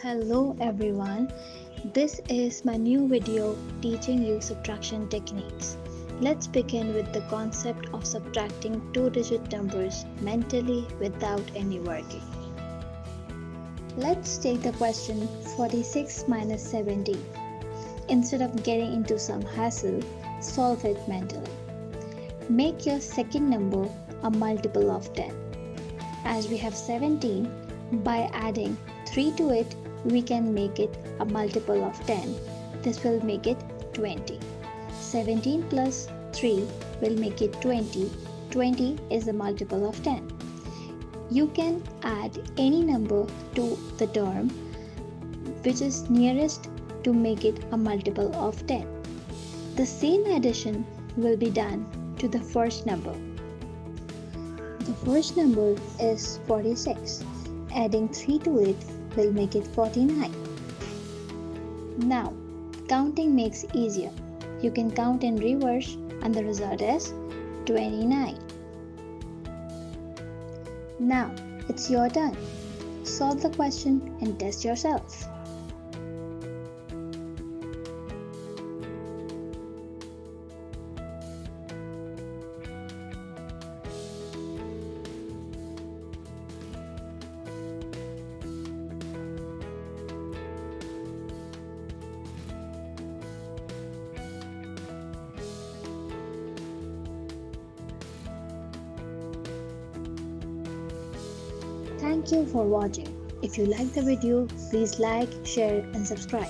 Hello everyone, this is my new video teaching you subtraction techniques. Let's begin with the concept of subtracting two-digit numbers mentally without any working. Let's take the question 46 minus 17. Instead of getting into some hassle, solve it mentally. Make your second number a multiple of 10. As we have 17, by adding 3 to it, we can make it a multiple of 10. This will make it 20. 17 plus 3 will make it 20. 20 is a multiple of 10. You can add any number to the term which is nearest to make it a multiple of 10. The same addition will be done to the first number. The first number is 46. Adding 3 to it will make it 49. Now, counting makes easier. You can count in reverse and the result is 29. Now, it's your turn. Solve the question and test yourself. Thank you for watching. If you like the video, please like, share and subscribe.